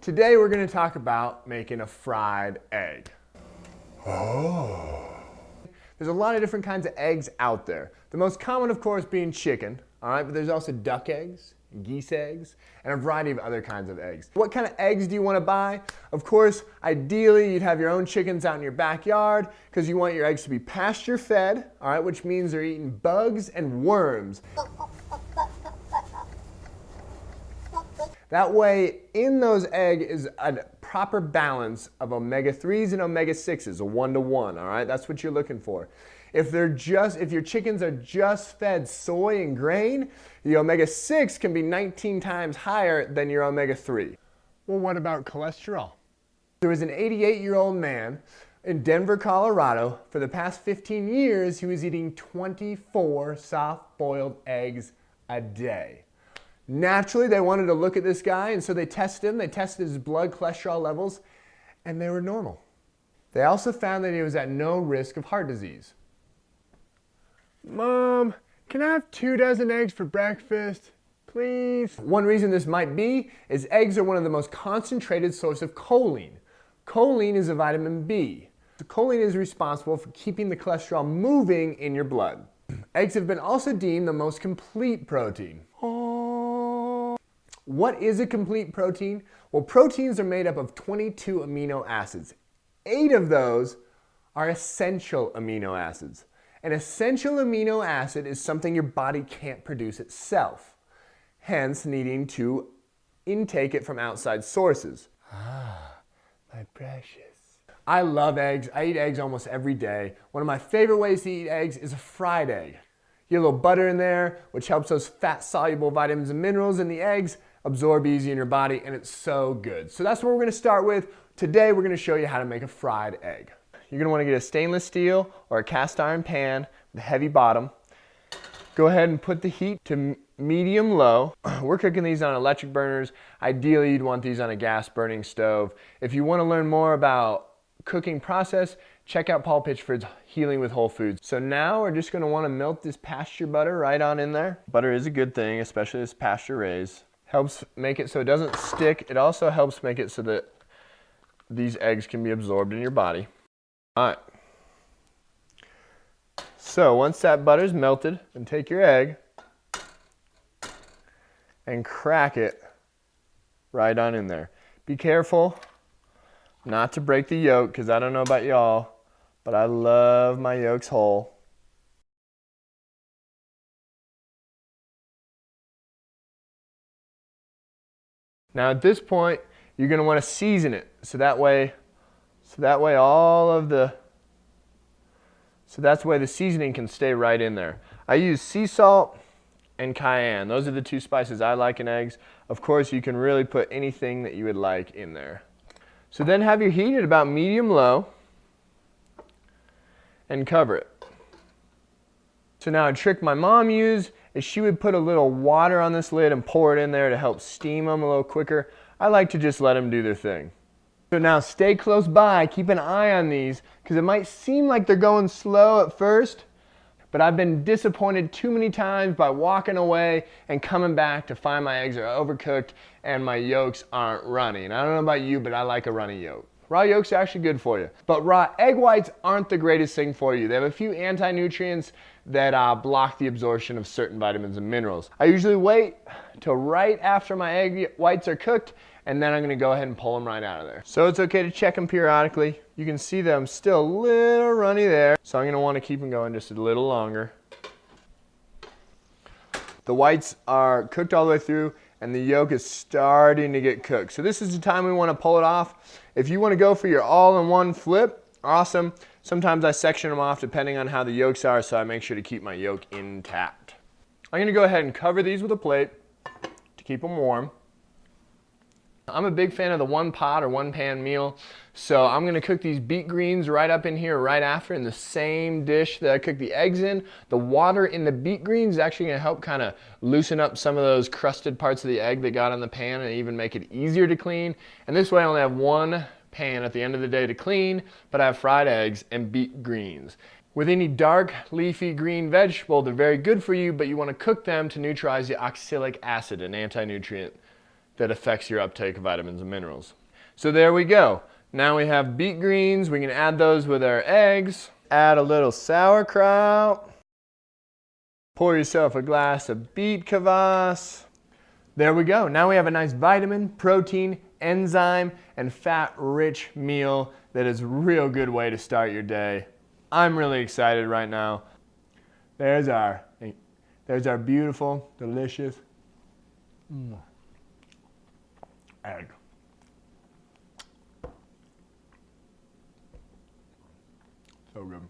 Today we're going to talk about making a fried egg. There's a lot of different kinds of eggs out there. The most common, of course, being chicken, all right, but there's also duck eggs, geese eggs, and a variety of other kinds of eggs. What kind of eggs do you want to buy? Of course, ideally, you'd have your own chickens out in your backyard because you want your eggs to be pasture fed, all right, which means they're eating bugs and worms. That way, in those eggs is a proper balance of omega-3s and omega-6s, a 1-to-1, all right? That's what you're looking for. If your chickens are just fed soy and grain, the omega-6 can be 19 times higher than your omega-3. Well, what about cholesterol? There was an 88-year-old man in Denver, Colorado. For the past 15 years, he was eating 24 soft-boiled eggs a day. Naturally, they wanted to look at this guy, and so they tested him. They tested his blood cholesterol levels, and they were normal. They also found that he was at no risk of heart disease. Mom, can I have 2 dozen eggs for breakfast, please? One reason this might be is eggs are one of the most concentrated sources of choline. Choline is a vitamin B. So choline is responsible for keeping the cholesterol moving in your blood. Eggs have been also deemed the most complete protein. What is a complete protein? Well, proteins are made up of 22 amino acids. 8 of those are essential amino acids. An essential amino acid is something your body can't produce itself, hence needing to intake it from outside sources. My precious. I love eggs. I eat eggs almost every day. One of my favorite ways to eat eggs is a fried egg. You get a little butter in there, which helps those fat-soluble vitamins and minerals in the eggs absorb easy in your body, and it's so good. So that's what we're going to start with. Today we're going to show you how to make a fried egg. You're going to want to get a stainless steel or a cast iron pan with a heavy bottom. Go ahead and put the heat to medium-low. We're cooking these on electric burners. Ideally, you'd want these on a gas burning stove. If you want to learn more about cooking process, check out Paul Pitchford's Healing with Whole Foods. So now we're just going to want to melt this pasture butter right on in there. Butter is a good thing, especially this pasture raised. Helps make it so it doesn't stick. It also helps make it so that these eggs can be absorbed in your body. All right. So once that butter's melted, then take your egg and crack it right on in there. Be careful not to break the yolk, because I don't know about y'all, but I love my yolks whole. Now at this point, you're going to want to season it so that way that's why the seasoning can stay right in there. I use sea salt and cayenne. Those are the 2 spices I like in eggs. Of course, you can really put anything that you would like in there. So then have your heat at about medium-low and cover it. So now a trick my mom used is she would put a little water on this lid and pour it in there to help steam them a little quicker. I like to just let them do their thing. So now stay close by, keep an eye on these, because it might seem like they're going slow at first, but I've been disappointed too many times by walking away and coming back to find my eggs are overcooked and my yolks aren't runny. And I don't know about you, but I like a runny yolk. Raw yolks are actually good for you. But raw egg whites aren't the greatest thing for you. They have a few anti-nutrients that block the absorption of certain vitamins and minerals. I usually wait till right after my egg whites are cooked, and then I'm going to go ahead and pull them right out of there. So it's okay to check them periodically. You can see them still a little runny there, so I'm going to want to keep them going just a little longer. The whites are cooked all the way through, and the yolk is starting to get cooked. So this is the time we want to pull it off. If you want to go for your all-in-one flip, awesome. Sometimes I section them off depending on how the yolks are, so I make sure to keep my yolk intact. I'm going to go ahead and cover these with a plate to keep them warm. I'm a big fan of the 1 pot or 1 pan meal, so I'm going to cook these beet greens right up in here right after in the same dish that I cooked the eggs in. The water in the beet greens is actually going to help kind of loosen up some of those crusted parts of the egg that got on the pan and even make it easier to clean. And this way I only have 1 pan at the end of the day to clean, but I have fried eggs and beet greens. With any dark, leafy green vegetable, they're very good for you, but you want to cook them to neutralize the oxalic acid, an anti-nutrient that affects your uptake of vitamins and minerals. So there we go. Now we have beet greens. We can add those with our eggs. Add a little sauerkraut. Pour yourself a glass of beet kvass. There we go. Now we have a nice vitamin, protein, enzyme, and fat-rich meal that is a real good way to start your day. I'm really excited right now. There's our beautiful, delicious egg. So good.